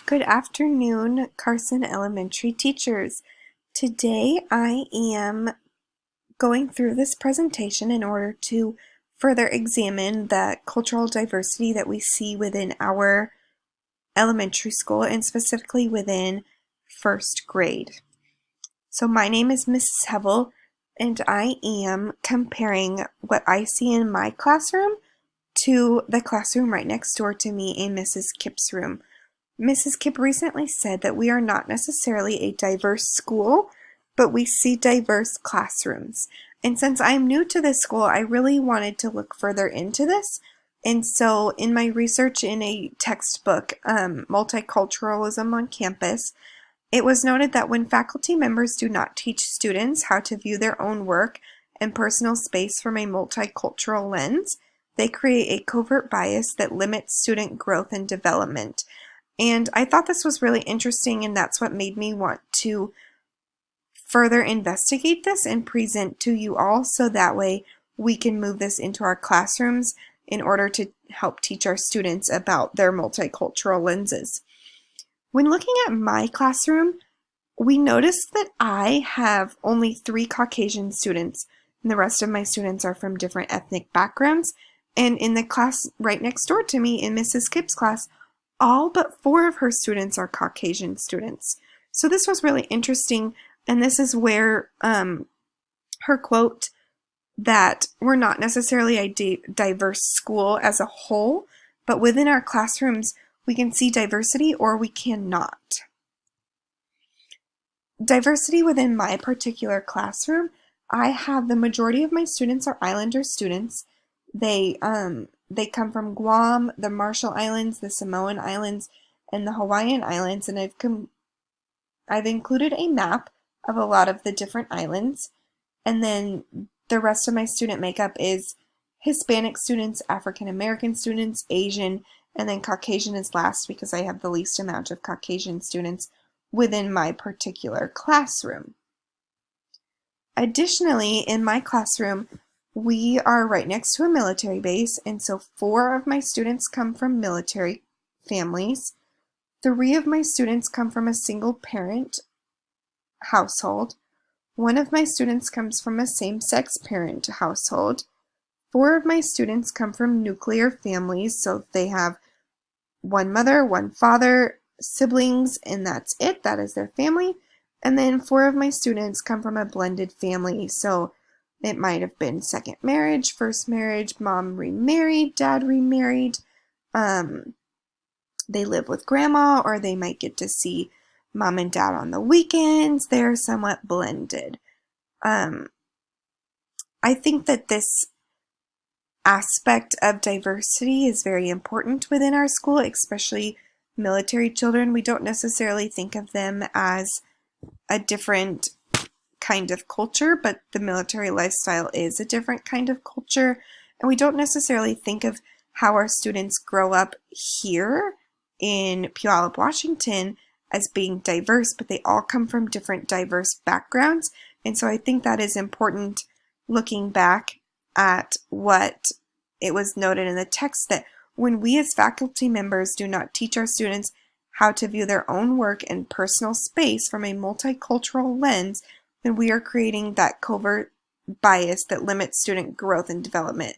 Good afternoon, Carson Elementary teachers. Today I am going through this presentation in order to further examine the cultural diversity that we see within our elementary school and specifically within first grade. So my name is Mrs. Hevel and I am comparing what I see in my classroom to the classroom right next door to me in Mrs. Kipp's room. Mrs. Kipp recently said that we are not necessarily a diverse school, but we see diverse classrooms. And since I'm new to this school, I really wanted to look further into this. And so in my research in a textbook, Multiculturalism on Campus, it was noted that when faculty members do not teach students how to view their own work and personal space from a multicultural lens, they create a covert bias that limits student growth and development. And I thought this was really interesting, and that's what made me want to further investigate this and present to you all so that way we can move this into our classrooms in order to help teach our students about their multicultural lenses. When looking at my classroom, we noticed that I have only 3 Caucasian students, and the rest of my students are from different ethnic backgrounds. And in the class right next door to me, in Mrs. Kipp's class, all but 4 of her students are Caucasian students. So this was really interesting, and this is where her quote that we're not necessarily a diverse school as a whole, but within our classrooms we can see diversity or we cannot. Diversity within my particular classroom, I have the majority of my students are Islander students. They come from Guam, the Marshall Islands, the Samoan Islands, and the Hawaiian Islands, and I've included a map of a lot of the different islands, and then the rest of my student makeup is Hispanic students, African American students, Asian, and then Caucasian is last because I have the least amount of Caucasian students within my particular classroom. Additionally, in my classroom, we are right next to a military base, and so 4 of my students come from military families. 3 of my students come from a single parent household. 1 of my students comes from a same-sex parent household. 4 of my students come from nuclear families, so they have 1 mother, 1 father, siblings, and that's it. That is their family. And then 4 of my students come from a blended family, so it might have been second marriage, first marriage, mom remarried, dad remarried. They live with grandma, or they might get to see mom and dad on the weekends. They're somewhat blended. I think that this aspect of diversity is very important within our school, especially military children. We don't necessarily think of them as a different kind of culture, but the military lifestyle is a different kind of culture, and we don't necessarily think of how our students grow up here in Puyallup, Washington as being diverse, but they all come from different diverse backgrounds. And so I think that is important looking back at what it was noted in the text, that when we as faculty members do not teach our students how to view their own work and personal space from a multicultural lens, then we are creating that covert bias that limits student growth and development.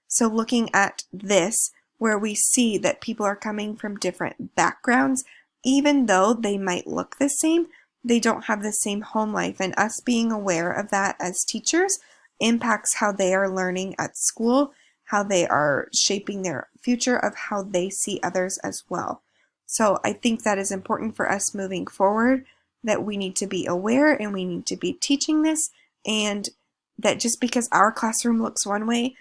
So looking at this, where we see that people are coming from different backgrounds, even though they might look the same, they don't have the same home life, and us being aware of that as teachers impacts how they are learning at school, how they are shaping their future, of how they see others as well. So I think that is important for us moving forward, that we need to be aware and we need to be teaching this, and that just because our classroom looks one way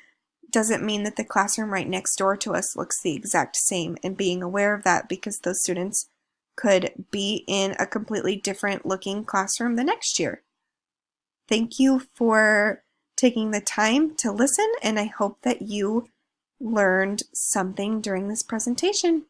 doesn't mean that the classroom right next door to us looks the exact same, and being aware of that because those students could be in a completely different looking classroom the next year. Thank you for taking the time to listen, and I hope that you learned something during this presentation.